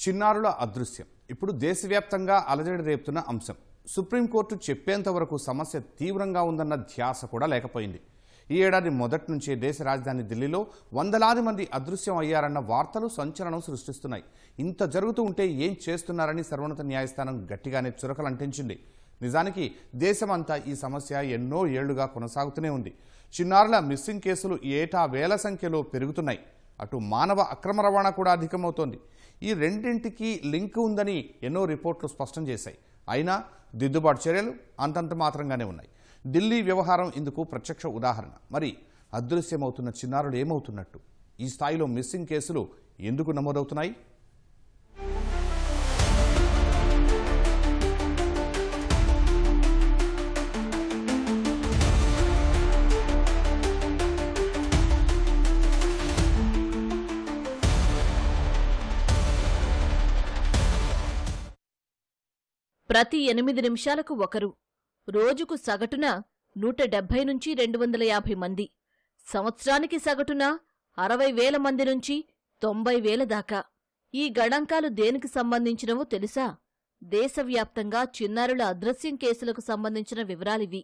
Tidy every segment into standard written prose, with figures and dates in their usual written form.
చిన్నారుల అదృశ్యం ఇప్పుడు దేశవ్యాప్తంగా అలజడి రేపుతున్న అంశం. సుప్రీంకోర్టు చెప్పేంత వరకు సమస్య తీవ్రంగా ఉందన్న ధ్యాస కూడా లేకపోయింది. ఈ ఏడాది మొదటి నుంచే దేశ రాజధాని ఢిల్లీలో వందలాది మంది అదృశ్యం అయ్యారన్న వార్తలు సంచలనం సృష్టిస్తున్నాయి. ఇంత జరుగుతూ ఉంటే ఏం చేస్తున్నారని సర్వోన్నత న్యాయస్థానం గట్టిగానే చురకలంటించింది. నిజానికి దేశమంతా ఈ సమస్య ఎన్నో ఏళ్లుగా కొనసాగుతూనే ఉంది. చిన్నారుల మిస్సింగ్ కేసులు ఏటా వేల సంఖ్యలో పెరుగుతున్నాయి. అటు మానవ అక్రమ రవాణా కూడా అధికమవుతోంది. ఈ రెండింటికి లింక్ ఉందని ఎన్నో రిపోర్ట్లు స్పష్టం చేశాయి. అయినా దిద్దుబాటు చర్యలు అంతంత మాత్రంగానే ఉన్నాయి. ఢిల్లీ వ్యవహారం ఇందుకు ప్రత్యక్ష ఉదాహరణ. మరి అదృశ్యమవుతున్న చిన్నారులు ఏమవుతున్నట్టు? ఈ స్థాయిలో మిస్సింగ్ కేసులు ఎందుకు నమోదవుతున్నాయి? ప్రతి 8 నిమిషాలకు ఒకరు, రోజుకు సగటున 170 నుంచి 250 మంది, సంవత్సరానికి సగటున 60,000 మంది నుంచి 90,000 దాకా. ఈ గణాంకాలు దేనికి సంబంధించినవో తెలుసా? దేశవ్యాప్తంగా చిన్నారుల అదృశ్యం కేసులకు సంబంధించిన వివరాలివి.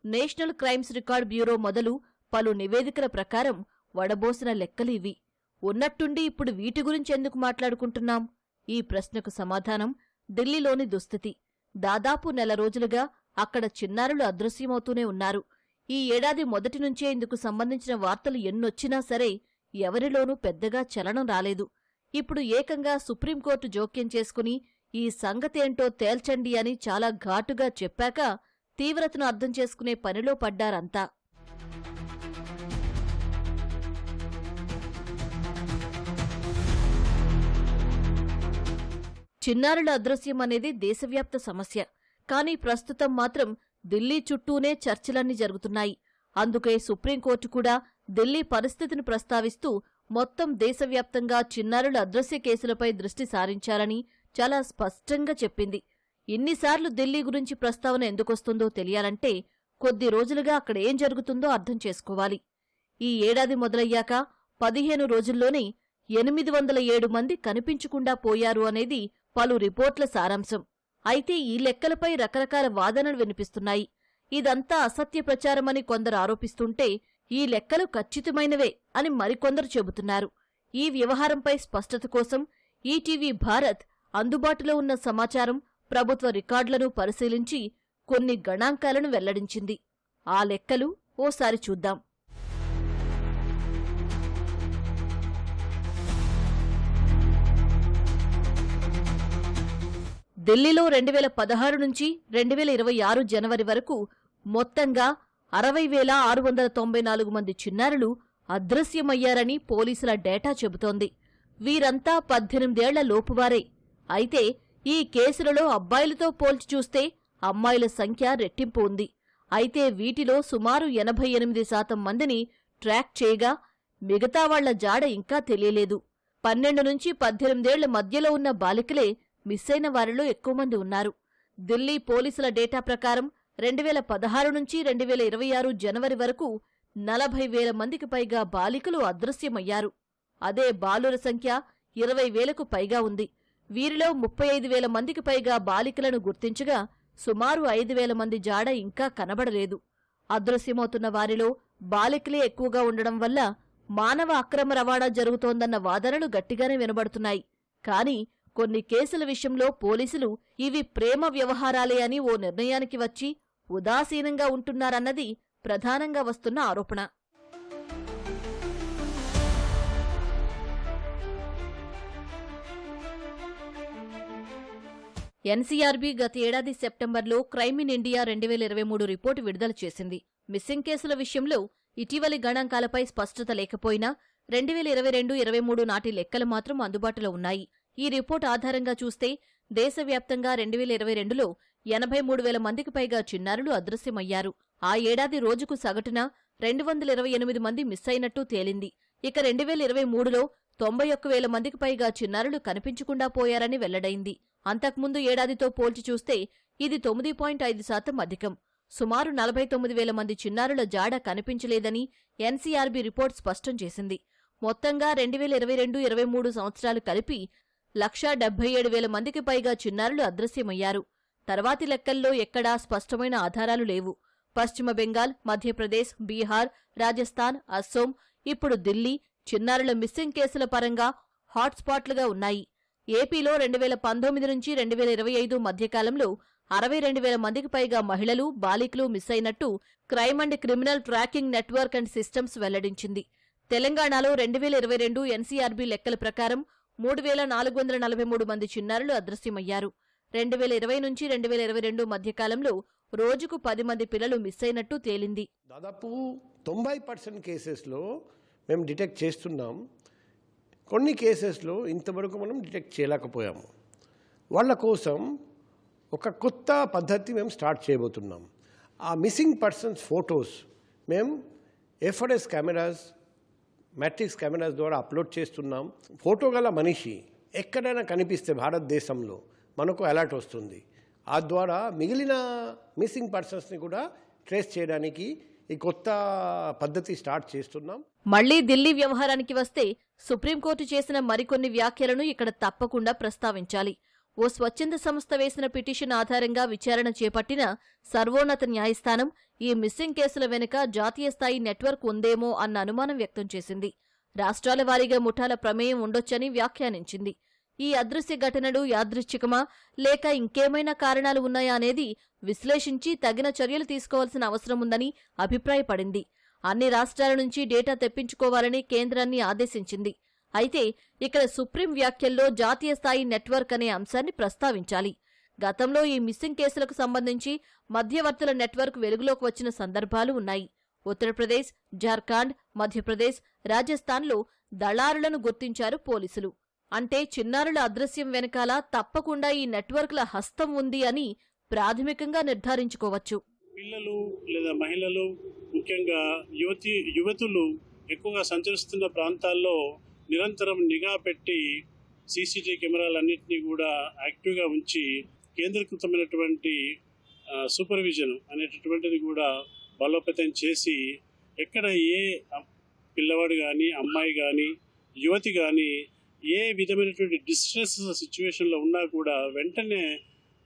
నేషనల్ క్రైమ్స్ రికార్డ్ బ్యూరో మొదలు పలు నివేదికల ప్రకారం వడబోసిన లెక్కలివి. ఉన్నట్టుండి ఇప్పుడు వీటి గురించెందుకు మాట్లాడుకుంటున్నాం? ఈ ప్రశ్నకు సమాధానం ఢిల్లీలోని దుస్థితి. దాదాపు నెల రోజులుగా అక్కడ చిన్నారులు అదృశ్యమవుతూనే ఉన్నారు. ఈ ఏడాది మొదటి నుంచే ఇందుకు సంబంధించిన వార్తలు ఎన్నొచ్చినా సరే ఎవరిలోనూ పెద్దగా చలనం రాలేదు. ఇప్పుడు ఏకంగా సుప్రీంకోర్టు జోక్యం చేసుకుని ఈ సంగతేంటో తేల్చండి అని చాలా ఘాటుగా చెప్పాక తీవ్రతను అర్థం చేసుకునే పనిలో పడ్డారంతా. చిన్నారుల అదృశ్యం అనేది దేశవ్యాప్త సమస్య. కానీ ప్రస్తుతం మాత్రం ఢిల్లీ చుట్టూనే చర్చలన్నీ జరుగుతున్నాయి. అందుకే సుప్రీంకోర్టు కూడా ఢిల్లీ పరిస్థితిని ప్రస్తావిస్తూ మొత్తం దేశవ్యాప్తంగా చిన్నారుల అదృశ్య కేసులపై దృష్టి సారించాలని చాలా స్పష్టంగా చెప్పింది. ఇన్నిసార్లు ఢిల్లీ గురించి ప్రస్తావన ఎందుకొస్తుందో తెలియాలంటే కొద్ది రోజులుగా అక్కడ ఏం జరుగుతుందో అర్థం చేసుకోవాలి. ఈ ఏడాది మొదలయ్యాక 15 రోజుల్లోనే 807 మంది కనిపించకుండా పోయారు అనేది పలు రిపోర్ట్ల సారాంశం. అయితే ఈ లెక్కలపై రకరకాల వాదనలు వినిపిస్తున్నాయి. ఇదంతా అసత్య ప్రచారమని కొందరు ఆరోపిస్తుంటే ఈ లెక్కలు ఖచ్చితమైనవే అని మరికొందరు చెబుతున్నారు. ఈ వ్యవహారంపై స్పష్టత కోసం ఈటీవీ భారత్ అందుబాటులో ఉన్న సమాచారం, ప్రభుత్వ రికార్డులను పరిశీలించి కొన్ని గణాంకాలను వెల్లడించింది. ఆ లెక్కలు ఓసారి చూద్దాం. ఢిల్లీలో 2016 నుంచి 2026 జనవరి వరకు మొత్తంగా 60,694 మంది చిన్నారులు అదృశ్యమయ్యారని పోలీసుల డేటా చెబుతోంది. వీరంతా 18 ఏళ్ల లోపువారే. అయితే ఈ కేసులలో అబ్బాయిలతో పోల్చి చూస్తే అమ్మాయిల సంఖ్య రెట్టింపు ఉంది. అయితే వీటిలో సుమారు 88% మందిని ట్రాక్ చేయగా మిగతా వాళ్ల జాడ ఇంకా తెలియలేదు. 12 నుంచి 18 ఏళ్ల మధ్యలో ఉన్న బాలికలే మిస్ అయిన వారిలో ఎక్కువ మంది ఉన్నారు. ఢిల్లీ పోలీసుల డేటా ప్రకారం 2016 నుంచి 2026 జనవరి వరకు 40,000 మందికి పైగా బాలికలు అదృశ్యమయ్యారు. అదే బాలుర సంఖ్య 20,000కు పైగా ఉంది. వీరిలో 35,000 మందికి పైగా బాలికలను గుర్తించగా సుమారు 5,000 మంది జాడ ఇంకా కనబడలేదు. అదృశ్యమవుతున్న వారిలో బాలికలే ఎక్కువగా ఉండడం వల్ల మానవ అక్రమ రవాణా జరుగుతోందన్న వాదనలు గట్టిగానే వినబడుతున్నాయి. కానీ కొన్ని కేసుల విషయంలో పోలీసులు ఇవి ప్రేమ వ్యవహారాలే అని ఓ నిర్ణయానికి వచ్చి ఉదాసీనంగా ఉంటున్నారన్నది ప్రధానంగా వస్తున్న ఆరోపణ. ఎన్సీఆర్బీ గత ఏడాది సెప్టెంబర్లో క్రైమ్ ఇన్ ఇండియా 2023 రిపోర్టు విడుదల చేసింది. మిస్సింగ్ కేసుల విషయంలో ఇటీవలి గణాంకాలపై స్పష్టత లేకపోయినా 2022-23 నాటి లెక్కలు మాత్రం అందుబాటులో ఉన్నాయి. ఈ రిపోర్ట్ ఆధారంగా చూస్తే దేశవ్యాప్తంగా 2022లో 83,000 మందికి పైగా చిన్నారులు అదృశ్యమయ్యారు. ఆ ఏడాది రోజుకు సగటున 228 మంది మిస్ అయినట్టు తేలింది. ఇక 2023లో 91,000 మందికి పైగా చిన్నారులు కనిపించకుండా పోయారని వెల్లడైంది. అంతకుముందు ఏడాదితో పోల్చి చూస్తే ఇది 9.5% అధికం. సుమారు 49,000 మంది చిన్నారుల జాడ కనిపించలేదని ఎన్సీఆర్బీ రిపోర్ట్ స్పష్టం చేసింది. మొత్తంగా 2022-23 సంవత్సరాలు కలిపి 1,77,000 మందికి పైగా చిన్నారులు అదృశ్యమయ్యారు. తర్వాతి లెక్కల్లో ఎక్కడా స్పష్టమైన ఆధారాలు లేవు. పశ్చిమ బెంగాల్, మధ్యప్రదేశ్, బీహార్, రాజస్థాన్, అస్సోం, ఇప్పుడు ఢిల్లీ చిన్నారుల మిస్సింగ్ కేసుల పరంగా హాట్స్పాట్లుగా ఉన్నాయి. ఏపీలో 2019 నుంచి 2025 మధ్యకాలంలో 62,000 మందికి పైగా మహిళలు, బాలికలు మిస్ అయినట్టు crime and criminal tracking network and systems వెల్లడించింది. తెలంగాణలో 2022 ఎన్సీఆర్బీ లెక్కల ప్రకారం 3,443 మంది చిన్నారులు అదృశ్యమయ్యారు. 2020 నుంచి 2022 మధ్యకాలంలో రోజుకు 10 మంది పిల్లలు మిస్ అయినట్టు తేలింది. దాదాపు 90% కేసెస్లో మేము డిటెక్ట్ చేస్తున్నాం. కొన్ని కేసెస్లో ఇంతవరకు మనం డిటెక్ట్ చేయలేకపోయాము. వాళ్ళ కోసం ఒక కొత్త పద్ధతి మేము స్టార్ట్ చేయబోతున్నాం. ఆ మిస్సింగ్ పర్సన్స్ ఫొటోస్ మేము ఎఫ్ఆర్ఎస్ కెమెరాస్, మ్యాట్రిక్స్ కెమెరాస్ ద్వారా అప్లోడ్ చేస్తున్నాం. ఫోటో గల మనిషి ఎక్కడైనా కనిపిస్తే భారతదేశంలో మనకు అలర్ట్ వస్తుంది. ఆ ద్వారా మిగిలిన మిస్సింగ్ పర్సన్స్ని కూడా ట్రేస్ చేయడానికి ఈ కొత్త పద్ధతి స్టార్ట్ చేస్తున్నాం. మళ్లీ ఢిల్లీ వ్యవహారానికి వస్తే సుప్రీంకోర్టు చేసిన మరికొన్ని వ్యాఖ్యలను ఇక్కడ తప్పకుండా ప్రస్తావించాలి. ఓ స్వచ్ఛంద సంస్థ వేసిన పిటిషన్ ఆధారంగా విచారణ చేపట్టిన సర్వోన్నత న్యాయస్థానం ఈ మిస్సింగ్ కేసుల వెనుక జాతీయ స్థాయి నెట్వర్క్ ఉందేమో అన్న అనుమానం వ్యక్తం చేసింది. రాష్ట్రాల వారీగా ముఠాల ప్రమేయం ఉండొచ్చని వ్యాఖ్యానించింది. ఈ అదృశ్య ఘటనలు యాదృచ్ఛికమా లేక ఇంకేమైనా కారణాలు ఉన్నాయా అనేది విశ్లేషించి తగిన చర్యలు తీసుకోవాల్సిన అవసరం ఉందని అభిప్రాయపడింది. అన్ని రాష్ట్రాల నుంచి డేటా తెప్పించుకోవాలని కేంద్రాన్ని ఆదేశించింది. అయితే ఇక్కడ సుప్రీం వ్యాఖ్యల్లో జాతీయ స్థాయి నెట్వర్క్ అనే అంశాన్ని ప్రస్తావించాలి. గతంలో ఈ మిస్సింగ్ కేసులకు సంబంధించి మధ్యవర్తుల నెట్వర్క్ వెలుగులోకి వచ్చిన సందర్భాలు ఉన్నాయి. ఉత్తరప్రదేశ్, జార్ఖండ్, మధ్యప్రదేశ్, రాజస్థాన్లో దళారులను గుర్తించారు పోలీసులు. అంటే చిన్నారుల అదృశ్యం వెనకాల తప్పకుండా ఈ నెట్వర్క్ల హస్తం ఉంది అని ప్రాథమికంగా నిర్ధారించుకోవచ్చు. పిల్లలు లేదా మహిళలు, ముఖ్యంగా యువతులు ఎక్కువగా సంచరిస్తున్న ప్రాంతాల్లో నిరంతరం నిఘా పెట్టి సీసీటీవీ కెమెరాలన్నింటినీ కూడా యాక్టివ్గా ఉంచి కేంద్రీకృతమైనటువంటి సూపర్విజన్ అనేటటువంటిది కూడా బలోపేతం చేసి ఎక్కడ ఏ పిల్లవాడు కానీ, అమ్మాయి కానీ, యువతి కానీ ఏ విధమైనటువంటి డిస్ట్రెస్ సిచ్యువేషన్లో ఉన్నా కూడా వెంటనే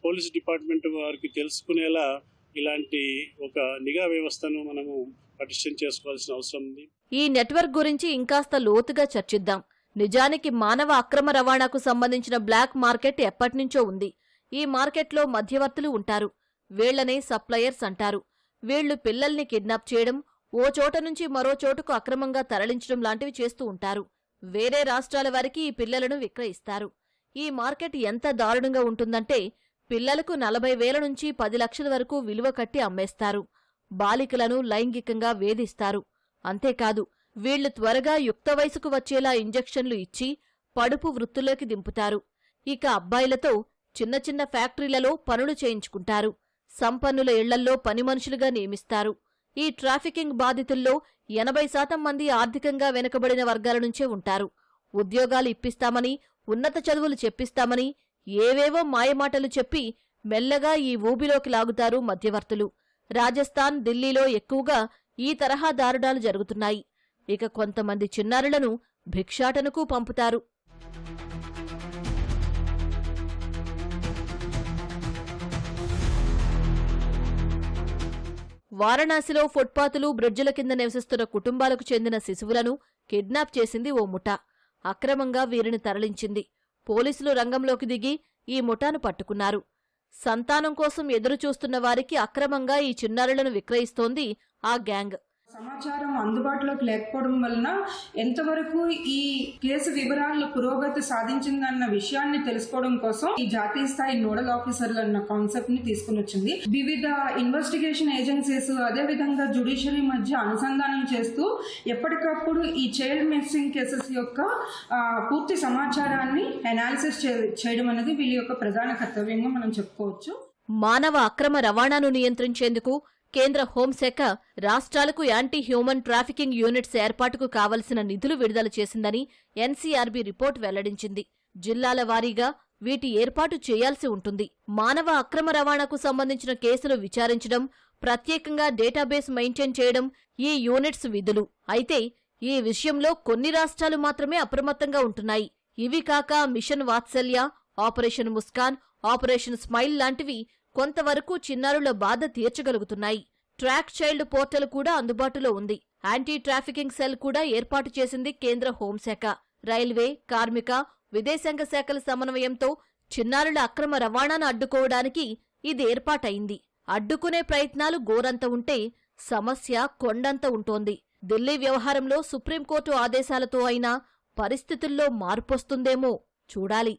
పోలీస్ డిపార్ట్మెంట్ వారికి తెలుసుకునేలా ఇలాంటి ఒక నిఘా వ్యవస్థను మనము పటిష్టం చేసుకోవాల్సిన అవసరం ఉంది. ఈ నెట్వర్క్ గురించి ఇంకాస్త లోతుగా చర్చిద్దాం. నిజానికి మానవ అక్రమ రవాణాకు సంబంధించిన బ్లాక్ మార్కెట్ ఎప్పటినుంచో ఉంది. ఈ మార్కెట్లో మధ్యవర్తులు ఉంటారు. వీళ్లనే సప్లయర్స్ అంటారు. వీళ్లు పిల్లల్ని కిడ్నాప్ చేయడం, ఓ చోట నుంచి మరో చోటుకు అక్రమంగా తరలించడం లాంటివి చేస్తూ ఉంటారు. వేరే రాష్ట్రాల వారికి ఈ పిల్లలను విక్రయిస్తారు. ఈ మార్కెట్ ఎంత దారుణంగా ఉంటుందంటే పిల్లలకు 40,000 నుంచి 10 లక్షల వరకు విలువ కట్టి అమ్మేస్తారు. బాలికలను లైంగికంగా వేధిస్తారు. అంతేకాదు వీళ్లు త్వరగా యుక్త వయసుకు వచ్చేలా ఇంజెక్షన్లు ఇచ్చి పడుపు వృత్తుల్లోకి దింపుతారు. ఇక అబ్బాయిలతో చిన్న చిన్న ఫ్యాక్టరీలలో పనులు చేయించుకుంటారు. సంపన్నుల ఇళ్లల్లో పని మనుషులుగా నియమిస్తారు. ఈ ట్రాఫికింగ్ బాధితుల్లో 80% మంది ఆర్థికంగా వెనుకబడిన వర్గాల నుంచే ఉంటారు. ఉద్యోగాలు ఇప్పిస్తామని, ఉన్నత చదువులు చెప్పిస్తామని ఏవేవో మాయమాటలు చెప్పి మెల్లగా ఈ ఊబిలోకి లాగుతారు మధ్యవర్తులు. రాజస్థాన్, ఢిల్లీలో ఎక్కువగా ఈ తరహా దారుణాలు జరుగుతున్నాయి. ఇక కొంతమంది చిన్నారులను భిక్షాటనకు పంపుతారు. వారణాసిలో ఫుట్పాతులు, బ్రిడ్జిల కింద నివసిస్తున్న కుటుంబాలకు చెందిన శిశువులను కిడ్నాప్ చేసింది ఓ ముఠా. అక్రమంగా వీరిని తరలించింది. పోలీసులు రంగంలోకి దిగి ఈ ముఠాను పట్టుకున్నారు. సంతానం కోసం ఎదురుచూస్తున్న వారికి అక్రమంగా ఈ చిన్నారులను విక్రయిస్తోంది ఆ గ్యాంగ్. సమాచారం అందుబాటులోకి లేకపోవడం వలన ఎంతవరకు ఈ కేసు వివరాల్లో పురోగతి సాధించిందన్న విషయాన్ని తెలుసుకోవడం కోసం ఈ జాతీయ స్థాయి నోడల్ ఆఫీసర్లు అన్న కాన్సెప్ట్ ని తీసుకుని వచ్చింది. వివిధ ఇన్వెస్టిగేషన్ ఏజెన్సీస్ అదే విధంగా జ్యుడిషియరీ మధ్య అనుసంధానం చేస్తూ ఎప్పటికప్పుడు ఈ చైల్డ్ మిస్సింగ్ కేసెస్ యొక్క పూర్తి సమాచారాన్ని అనాలిసిస్ చేయడం అనేది వీళ్ళ యొక్క ప్రధాన కర్తవ్యంగా మనం చెప్పుకోవచ్చు. మానవ అక్రమ రవాణాను నియంత్రించేందుకు కేంద్ర హోంశాఖ రాష్ట్రాలకు యాంటీ హ్యూమన్ ట్రాఫికింగ్ యూనిట్స్ ఏర్పాటుకు కావలసిన నిధులు విడుదల చేసిందని ఎన్సీఆర్బీ రిపోర్ట్ వెల్లడించింది. జిల్లాల వారీగా వీటి ఏర్పాటు చేయాల్సి ఉంటుంది. మానవ అక్రమ రవాణాకు సంబంధించిన కేసులు విచారించడం, ప్రత్యేకంగా డేటాబేస్ మెయింటైన్ చేయడం ఈ యూనిట్స్ విధులు. అయితే ఈ విషయంలో కొన్ని రాష్ట్రాలు మాత్రమే అప్రమత్తంగా ఉంటున్నాయి. ఇవి కాక మిషన్ వాత్సల్య, ఆపరేషన్ ముస్కాన్, ఆపరేషన్ స్మైల్ లాంటివి కొంతవరకు చిన్నారుల బాధ తీర్చగలుగుతున్నాయి. ట్రాక్ చైల్డ్ పోర్టల్ కూడా అందుబాటులో ఉంది. యాంటీ ట్రాఫికింగ్ సెల్ కూడా ఏర్పాటు చేసింది కేంద్ర హోంశాఖ. రైల్వే, కార్మిక, విదేశాంగ శాఖల సమన్వయంతో చిన్నారుల అక్రమ రవాణాను అడ్డుకోవడానికి ఇది ఏర్పాటైంది. అడ్డుకునే ప్రయత్నాలు గోరంత ఉంటే సమస్య కొండంత ఉంటోంది. ఢిల్లీ వ్యవహారంలో సుప్రీంకోర్టు ఆదేశాలతో అయినా పరిస్థితుల్లో మార్పొస్తుందేమో చూడాలి.